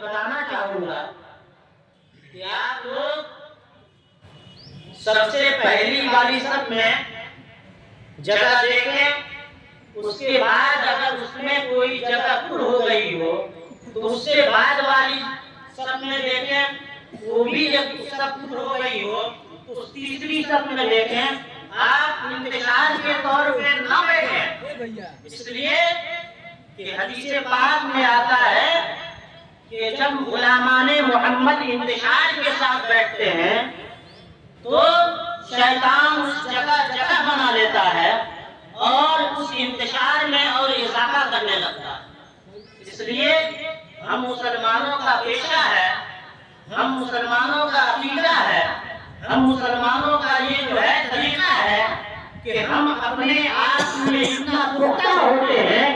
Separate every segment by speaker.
Speaker 1: بتانا چاہوں گا کہ آپ لوگ سب سے پہلی والی صف میں جگہ دیکھیں، اس کے بعد اگر اس میں کوئی جگہ پر ہو گئی ہو تو اس سے بعد والی صف میں دیکھیں، وہ بھی جب صف پر ہو گئی ہو تو اس تیسری صف میں دیکھیں۔ آپ انتشار کے طور پہ نہ بیٹھیں، اس لیے کہ حدیث پاک میں آتا ہے کہ جب غلامان محمد انتشار کے ساتھ بیٹھتے ہیں تو شیطان اس جگہ بنا لیتا ہے اور اس انتشار میں اور اضافہ کرنے لگتا ہے۔ اس لیے ہم مسلمانوں کا پیشہ ہے، ہم مسلمانوں کا عقیدہ ہے، ہم مسلمانوں کا یہ جو ہے طریقہ ہے کہ ہم اپنے آپ میں اتنا پختہ ہوتے ہیں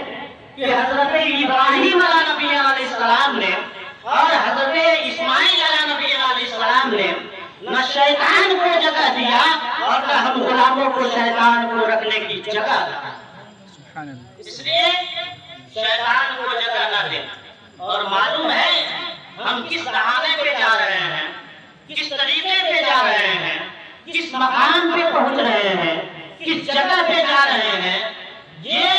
Speaker 1: کہ حضرت ابراہیم علیہ نبی علیہ السلام نے اور حضرت اسماعیل علیہ نبی علیہ السلام نے نہ شیطان کو جگہ دیا اور نہ ہم غلاموں کو شیطان کو رکھنے کی جگہ دیا۔ اس لیے شیطان کو جگہ نہ دیں۔ اور معلوم ہے ہم کس بہانے پہ جا رہے ہیں، کس طریقے پہ جا رہے ہیں، کس مقام پہ پہنچ رہے ہیں، کس جگہ پہ جا رہے ہیں۔ یہ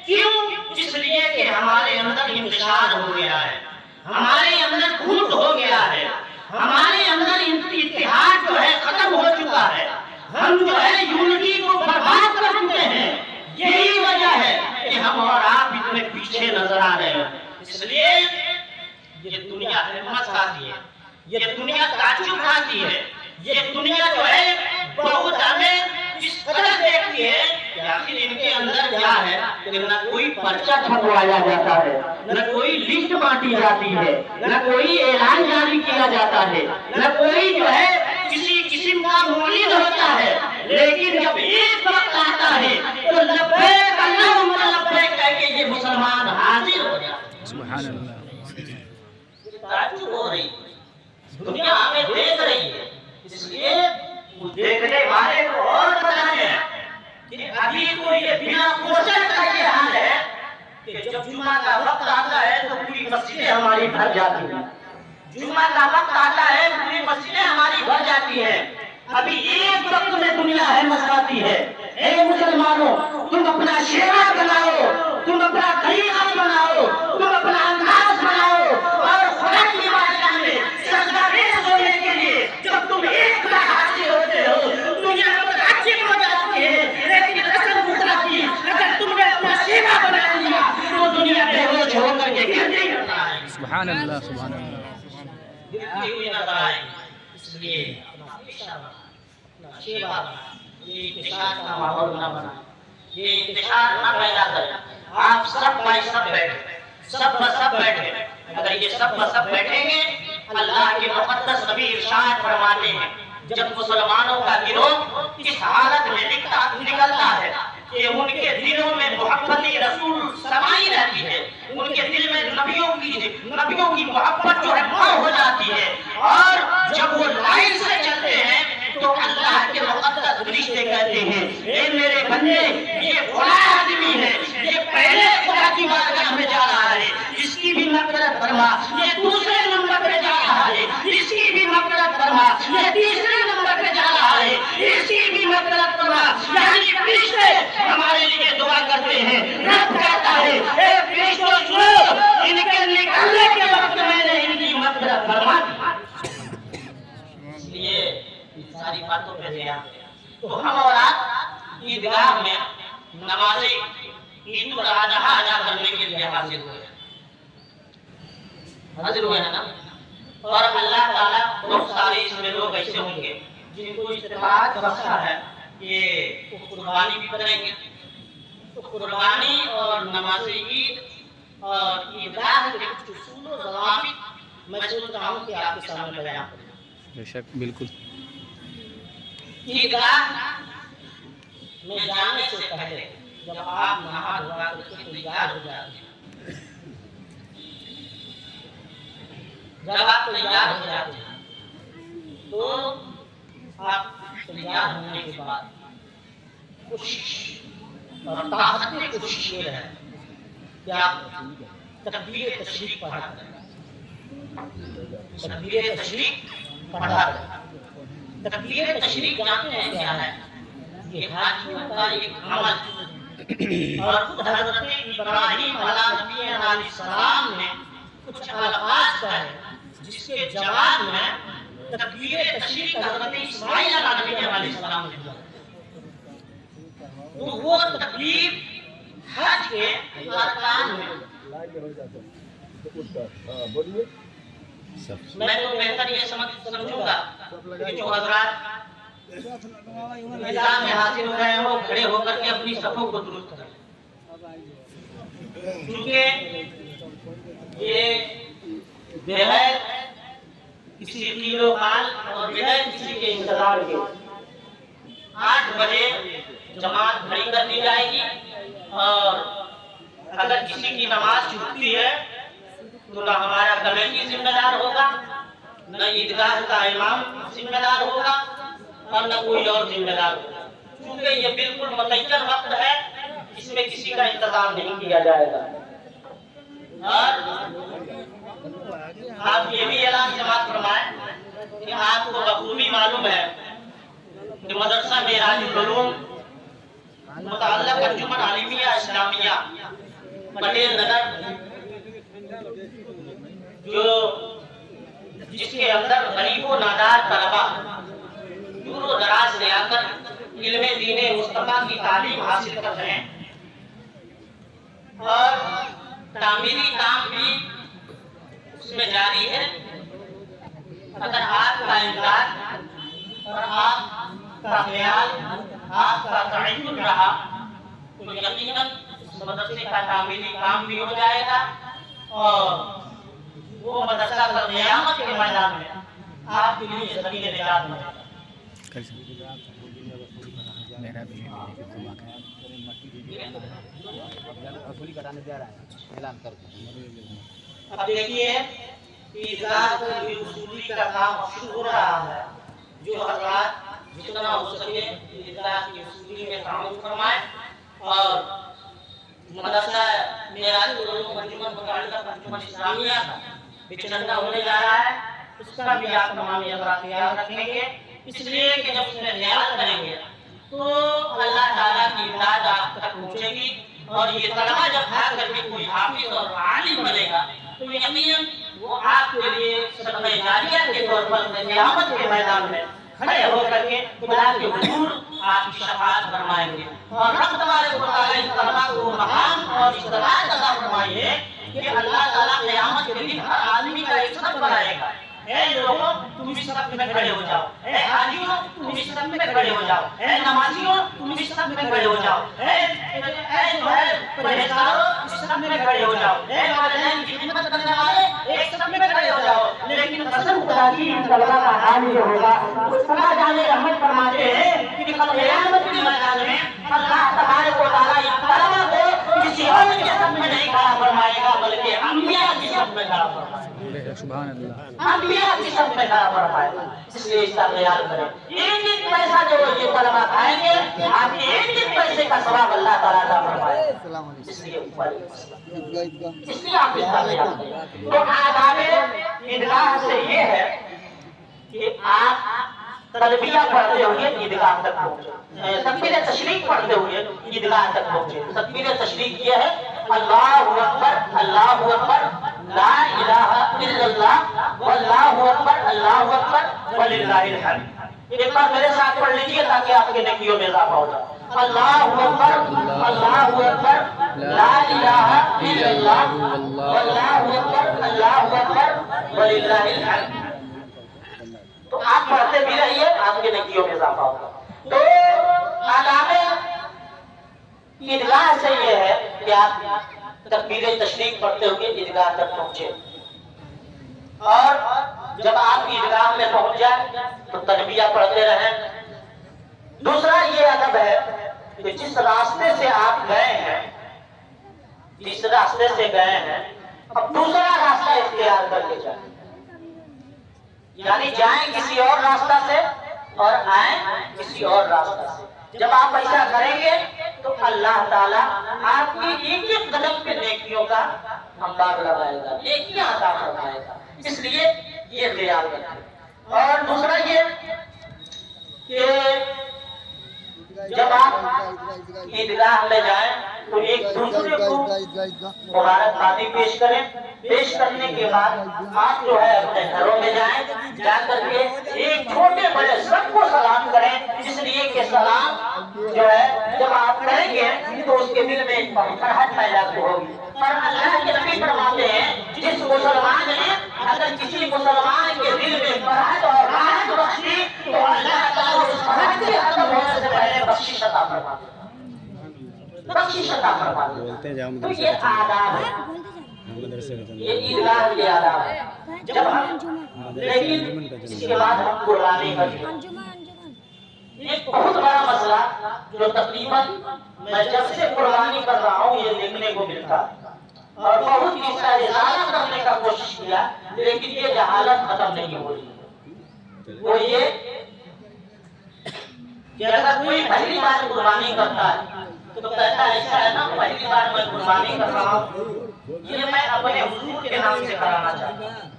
Speaker 1: کیوں؟ اس لیے کہ ہمارے اندر انتشار ہو گیا ہے، ہمارے اندر گھوٹ ہو گیا ہے، ہمارے اندر اتحاد جو ہے ختم ہو چکا ہے، ہم جو ہے یونٹی کو برباد کر چکے ہیں۔ یہی وجہ ہے کہ ہم اور آپ اتنے پیچھے نظر آ رہے ہیں۔ اس لیے یہ دنیا ہمت کھاتی ہے، یہ دنیا تعجب کھاتی ہے، یہ دنیا جو ہے بہت ہمیں اس قدر دیکھتی ہے کہ آخر ان کے اندر کیا ہے کہ نہ کوئی پرچہ چھپوایا جاتا ہے، نہ کوئی لسٹ بانٹی جاتی ہے، نہ کوئی اعلان جاری کیا جاتا ہے، نہ کوئی جو ہے کسی قسم کا مولد ہوتا ہے۔ لیکن جب ایک وقت آتا ہے تو لبیک اللہم لبیک کہہ کے یہ مسلمان حاضر ہو جاتے ہیں۔ سبحان اللہ۔ تعجب ہو رہی دنیا ہمیں دیکھ رہی ہے، اس لیے دیکھنے والے کو اور بتائیں کہ ابھی تو یہ بنا کوشش کا یہ حال ہے کہ جب جمعہ کا وقت آتا ہے تو پوری مسجدیں ہماری بھر جاتی ہیں، جمعہ کا وقت آتا ہے پوری مسجدیں ہماری بھر جاتی ہیں۔ ابھی ایک وقت میں دنیا ہے مساتی ہے۔ اے مسلمانوں، تم اپنا شیوا بناؤ، تم اپنا طریقہ بناؤ، تم اپنا انداز بناؤ اور خدا کی بارگاہ میں سجدہ ریز ہونے کے لیے جب تم ایک طرح حاضر ہوتے ہو دنیا متعجب ہو جاتی ہے۔ لیکن قسم خدا کی اگر تم نے اپنا شیوا بنا لیا تو دنیا بے ہوش ہو کر کے گرتی نظر آئے گی۔ سبحان اللہ، سبحان اللہ۔ گرتی ہوئی نظر آئے گی۔ اس لیے اپنا شیوا بنا، یہ انتشار کا ماحول نہ بنا، یہ انتشار نہ پیدا کرے۔ آپ سب بائی سب بیٹھے، سب بسب بیٹھے۔ اگر یہ سب بسب بیٹھیں گے اللہ کے مقدس نبی ارشاد فرماتے ہیں جب مسلمانوں کا گروہ اس حالت میں نکلتا ہے کہ ان کے دلوں میں محبت رسول سمائی رہتی ہے، ان کے دل میں نبیوں کی محبت جو ہے ماں ہو جاتی ہے، اور جب وہ لائن سے چلتے ہیں تو اللہ کے مقدس فرشتے کہتے ہیں اے میرے بندے یہ فلاں آدمی ہے، یہ پہلے خدا کی بارگاہ میں جا رہا ہے، اس کی بھی مغفرت فرما۔ یہ دوسرے نمبر پہ جا رہا ہے، اس کی بھی مغفرت فرما۔ یہ تیسرے نمبر پہ جا رہا ہے، اس کی بھی مغفرت فرما۔ یعنی فرشتے ہمارے لیے دعا کرتے ہیں، رب کہتا ہے اے فرشتوں سنو، ان کے نکلنے کے وقت میں نے ان کی مغفرت فرما دی۔ اس لیے ساری باتوں پہ دھیان دیں۔ تو ہم اور آپ عیدگاہ میں نماز عید الاضحیٰ ادا کرنے کے لیے حاضر ہوئے ہیں نا۔ اور اللہ تعالیٰ بہت سارے اس میں لوگ ایسے ہوں گے جن کو استطاعت بخشا ہے کہ قربانی بھی کریں گے۔ تو قربانی اور نماز عید اور عیدگاہ کے کچھ اصول و ضوابط میں سوچتا ہوں کہ آپ کے سامنے بیان کروں۔
Speaker 2: بے شک، بالکل۔
Speaker 1: عیدگاہ میں جانے سے پہلے جب آپ نہا دھوا کر کے تیار ہو جاتے ہیں، جب آپ تیار ہو جاتے ہیں تو آپ تیار ہونے کے بعد کوشش اور طاقت میں کوشش یہ رہے کہ آپ تکبیر تشریف پڑھا کریں۔ تکبیر تشریق پڑھا کریں۔ تکبیر تشریق جانتے ہیں کیا ہے؟ یہ حاجیوں کا ایک عمل، اور خود حضرت ابراہیم علیہ السلام نے کچھ الفاظ کہے جس کے جواب میں تکبیر تشریق حضرت اسماعیل علیہ السلام نے دیا۔ تو وہ تکبیر حج کے ارکان میں، میں تو بہتر یہ سمجھوں گا کہ جو حضرات نظام میں حاصل ہو رہے ہو کھڑے ہو کر کے اپنی صفوں کو درست کریں، کیونکہ یہ بغیر کسی قیل و قال اور بغیر کسی کے انتظار کے 8 بجے جماعت کھڑی کر دی جائے گی، اور اگر کسی کی نماز چھوٹتی ہے تو نہ ہمارا کمیٹی ذمہ دار ہوگا، نہ عیدگاہ کا امام ذمہ دار ہوگا، اور نہ کوئی اور ذمہ دار ہوگا، کیونکہ یہ بالکل متعین وقت ہے، اس میں کسی کا انتظام نہیں کیا جائے گا۔ اور آپ یہ بھی اعلان سماعت فرمائیں کہ آپ کو بخوبی معلوم ہے کہ مدرسہ معراج العلوم متعلق انجمن عالمیہ اسلامیہ پٹیل نگر، جس کے اندر غریب و نادار طلباء دور و دراز سے آ کر علم دین مصطفیٰ کی تعلیم حاصل کر رہے ہیں، اور تعمیری کام بھی اس میں جاری ہے۔ اگر آپ کا امداد اور آپ کا خیال، آپ کا تعین رہا تو یقیناً اس مدرسے کا تعمیری کام بھی ہو جائے گا، اور وہ مدرسہ کا قیامت کے میدان میں آپ کے لیے ذریعہ نجات بنے گا۔ اب دیکھیے عیدگاہ کی وصولی کا کام شروع ہو رہا ہے، جو حضرات جتنا ہو سکے عیدگاہ کی وصولی میں تعاون فرمائیں، اور مدرسہ معراج العلوم انجمن متعلق انجمن اسلامیہ کا بھی چندہ ہونے جا رہا ہے، اس کا بھی آپ تمام حضرات خیال رکھیں گے، اس لیے کہ جب اس میں خیال کریں گے تو اللہ تعالیٰ کی امداد آپ تک پہنچے گی، اور یہ طلبہ جب آ کر کے کوئی حافظ اور عالم بنے گا تو یقیناً وہ آپ کے لیے صدقہ جاریہ کے طور پر قیامت کے میدان میں کھڑے ہو کر کے خدا کے حضور آپ کی شفاعت فرمائیں گے، اور رب تبارک و تعالیٰ ان طلبہ کو مقام اور استطاعت عطا فرمائیے کہ اللہ تعالیٰ قیامت کے دن ہر آدمی کا ایک صف بنائے گا۔ اے لوگوں تم اس صف میں کھڑے ہو جاؤ، اے حاجیوں تم اس صف میں کھڑے ہو جاؤ، اے نمازیوں تم اس صف میں کھڑے ہو جاؤ، اے جو ہے پرہیزگاروں اس صف میں کھڑے ہو جاؤ، اے والدین کی خدمت کرنے والے ایک صف میں کھڑے ہو جاؤ۔ لیکن قسم خدا کی ان طلبہ کا حال یہ ہوگا، اس طرح جانے رحمت فرماتے ہیں کہ کل قیامت کے میدان میں اللہ تبارک و تعالیٰ ان طلبہ کو کسی اور کے صف میں نہیں کھڑا فرمائے گا، بلکہ انبیاء کی صف میں کھڑا فرمائے گا، سبحان اللہ، انبیاء کی صف میں کھڑا فرمائے گا۔ اس لیے اس کا خیال کریں، ایک ایک پیسہ جو یہ طلبہ کھائیں گے آپ کے ایک ایک پیسے کا ثواب اللہ تعالیٰ عطا فرمائے گا، اس لیے آپ اس کا خیال کریں۔ تو آداب عیدگاہ سے یہ ہے کہ آپ تلبیہ پڑھتے ہوئے عیدگاہ تک پہنچے، تکبیر تشریق پڑھتے ہوئے عیدگاہ تک پہنچے۔ تکبیر تشریق یہ ہے اللہ اکبر اللہ اکبر لا الہ الا اللہ واللہ اکبر اللہ اکبر وللہ الحمد۔ ایک بار میرے ساتھ پڑھ لیجیے تاکہ آپ کے نیکیوں میں اضافہ ہو جائے۔ اللہ اکبر لا الہ الا اللہ واللہ اکبر اللہ اکبر وللہ الحمد۔ تو آپ پڑھتے بھی رہیے، آپ کے نیکیوں میں اضافہ ہوگا۔ تو آداب عیدگاہ سے یہ ہے کہ آپ تکبیر تشریق پڑھتے ہوئے عیدگاہ تک پہنچے، اور جب آپ عیدگاہ میں پہنچ جائیں تو تلبیہ پڑھتے رہیں۔ دوسرا یہ ادب ہے کہ جس راستے سے آپ گئے ہیں، جس راستے سے گئے ہیں اب دوسرا راستہ اختیار کر کے جائیں، یعنی جائیں کسی اور راستہ سے اور آئیں کسی اور راستہ سے۔ جب آپ ایسا کریں گے تو اللہ تعالیٰ آپ کی ایک ایک قدم پہ نیکیوں کا انبار لگائے گا، نیکیاں عطا فرمائے گا۔ اس لیے یہ خیال رکھیں۔ اور دوسرا یہ کہ جب آپ عیدگاہ میں جائیں تو ایک دوسرے کو مبارکبادی پیش کریں۔ پیش کرنے کے بعد آپ جو ہے اپنے گھروں میں جائیں، جا کر کے ایک چھوٹے بڑے سب کو سلام کریں، اس لیے کہ سلام جو ہے جب آپ کریں گے تو اس کے دل میں ایک فرحت پیدا ہوگی۔ اور اللہ کے نبی فرماتے ہیں جس مسلمان نے اگر کسی مسلمان کے دل میں فرحت اور راحت بخشی تو اللہ تعالیٰ اس فرحت کے ختم ہونے سے پہلے بخشش عطا فرماتے ہیں، بخشش عطا فرماتے ہیں۔ تو یہ آداب ہے، یہ عیدگاہ کے آداب ہے۔ جب ہم لیکن اس کے بعد ہم قربانی کرتے ہیں، ایک بہت بڑا مسئلہ جو تقریباً میں جب سے قربانی کر رہا ہوں یہ دیکھنے کو ملتا ہے، اور بہت اس کا ازالہ کرنے کا کوشش کیا لیکن یہ جہالت ختم نہیں ہو رہی۔ وہ یہ کہ اگر کوئی پہلی بار قربانی کرتا ہے تو کہتا ہے ایسا ہے نا پہلی بار میں قربانی کر رہا ہوں، یہ میں اپنے حضور کے نام سے کرانا چاہتا ہوں۔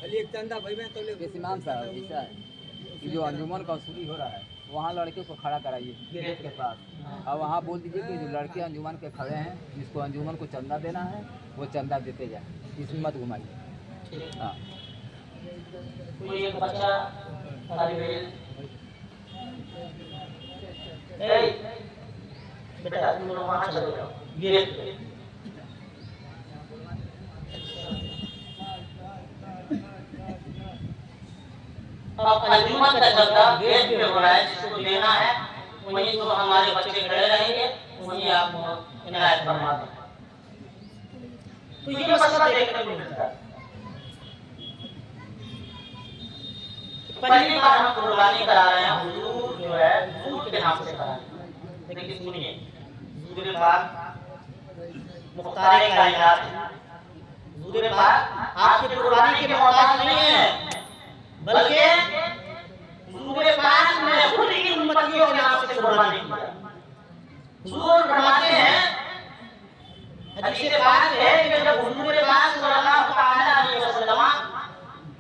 Speaker 2: جیسے امام صاحب ایسا ہے جو انجمن کا اصولی ہو رہا ہے وہاں لڑکیوں کو کھڑا کرائیے گیٹ کے پاس، اور وہاں بول دیجیے کہ جو لڑکے انجمن کے کھڑے ہیں جس کو انجمن کو چندہ دینا ہے وہ چندہ دیتے جائیں، اس میں مت گھمائیے۔ ہاں
Speaker 1: کوئی ایک بچہ طالب علم بیٹا تم لوگ وہاں چلے جاؤ گیٹ پہ، اب انجمن کا چندہ گیٹ پہ ہو رہا ہے، جس کو دینا ہے وہیں تو ہمارے بچے کھڑے رہیں گے، وہیں آپ عنایت فرما دیں۔ تو یہ مسئلہ دیکھنے کو ملتا ہے۔ پہلی بار ہم قربانی کرا رہے ہیں حضور جو ہے حضور کے نام سے کرا رہے ہیں، لیکن سنیے حضور پاک مختار کائنات ہے، حضور پاک آپ کی قربانی کے محتاج نہیں ہے، بلکہ حضور پاک نے خود ہی امتیوں کے نام سے قربانی کی۔ حضور فرماتے ہیں حدیث پاک ہے کہ جب حضور پاک صلی اللہ علیہ وسلم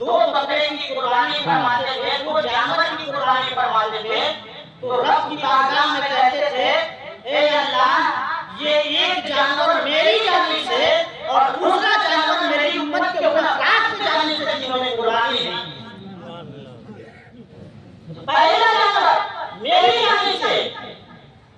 Speaker 1: دو بکرے کی قربانی فرماتے تھے، دو جانور کی قربانی فرماتے تھے تو رب کی بارگاہ میں کہتے تھے اے اللہ یہ ایک جانور میری جانب سے اور دوسرا جانور میری امت کے افراد کی جانب سے جنہوں نے قربانی دی۔ پہلا جانور میری جانب سے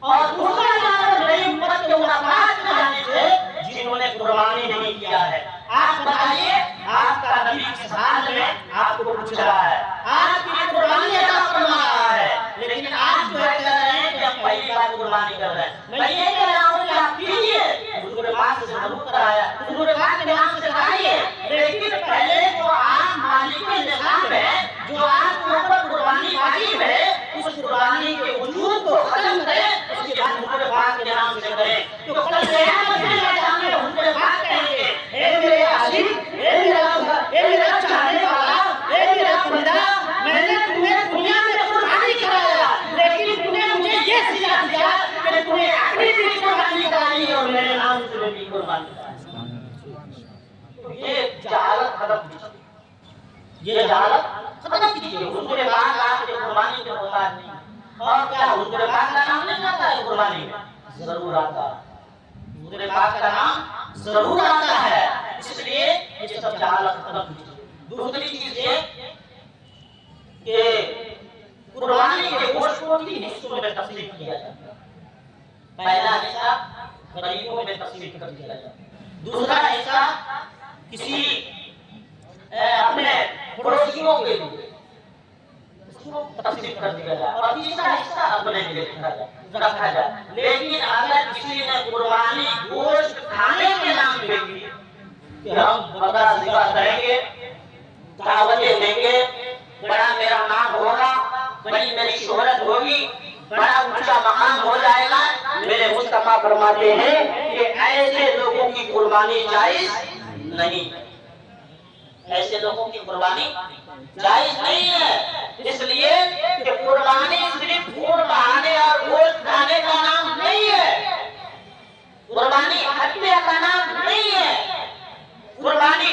Speaker 1: اور دوسرا جانور میری امت کے افراد کی جانب سے جنہوں نے قربانی نہیں کیا ہے۔ آپ بتائیے آپ کا نبی اس حال میں آپ کو پوچھ رہا ہے، آپ کی قربانی عطا فرما رہا ہے، لیکن آپ جو ہے کہہ رہے ہیں کہ ہم پہلی بار قربانی کر رہے ہیں۔ میں یہ کہہ رہا ہوں کہ آپ کیجئے، حضور پاک سے ضرور کرایا، حضور پاک کے نام سے کرائیے، لیکن پہلے جو آپ مالک نظام ہے، جو آپ کے اوپر قربانی واجب ہے، اس قربانی کے وجود کو ختم کریں، اس کے بعد حضور پاک کے نام سے کریں۔ تو کل قیامت کے میدان میں حضور پاک کہیں گے اے میرے عاشق، اے میرا چاہنے والا، اے میرا بندہ، میں نے تمہیں دنیا میں قربانی کرایا لیکن تم نے مجھے یہ سزا دیا کہ تم نے اپنی بھی قربانی کرائی اور میرے نام سے بھی قربانی کرائی۔ یہ جہالت ختم کیجیے، یہ جہالت ختم کیجیے۔ حضور پاک آپ کے قربانی کے محتاج نہیں، اور کیا حضور پاک کا نام نہیں آتا ہے قربانی میں؟ ضرور آتا ہے، حضور پاک کا نام ضرور آتا ہے، اس لیے یہ سب جہالت ختم کیجیے۔ دوسری چیز یہ کہ قربانی کے گوشت کو 3 حصوں میں تقسیم کیا جاتا ہے۔ پہلا حصہ غریبوں میں تقسیم کر دیا جاتا ہے، دوسرا حصہ کسی اپنے پڑوسیوں کے لیے اس کو تقسیم کر دیا جائے، اور تیسرا حصہ اپنے لیے رکھا جائے۔ لیکن اگر کسی نے قربانی گوشت کھانے کے نام پہ کی کہ ہم بکرا ذبح کریں گے، دعوتیں دیں گے، بڑا میرا نام ہوگا، بڑی میری شہرت ہوگی، بڑا اونچا مقام ہو جائے گا، میرے مصطفیٰ فرماتے ہیں کہ ایسے لوگوں کی قربانی جائز نہیں، ایسے لوگوں کی قربانی جائز نہیں ہے، اس لیے کہ قربانی صرف خون بہانے اور گوشت کھانے کا نام نہیں ہے، قربانی ہتیا کا نام نہیں ہے، قربانی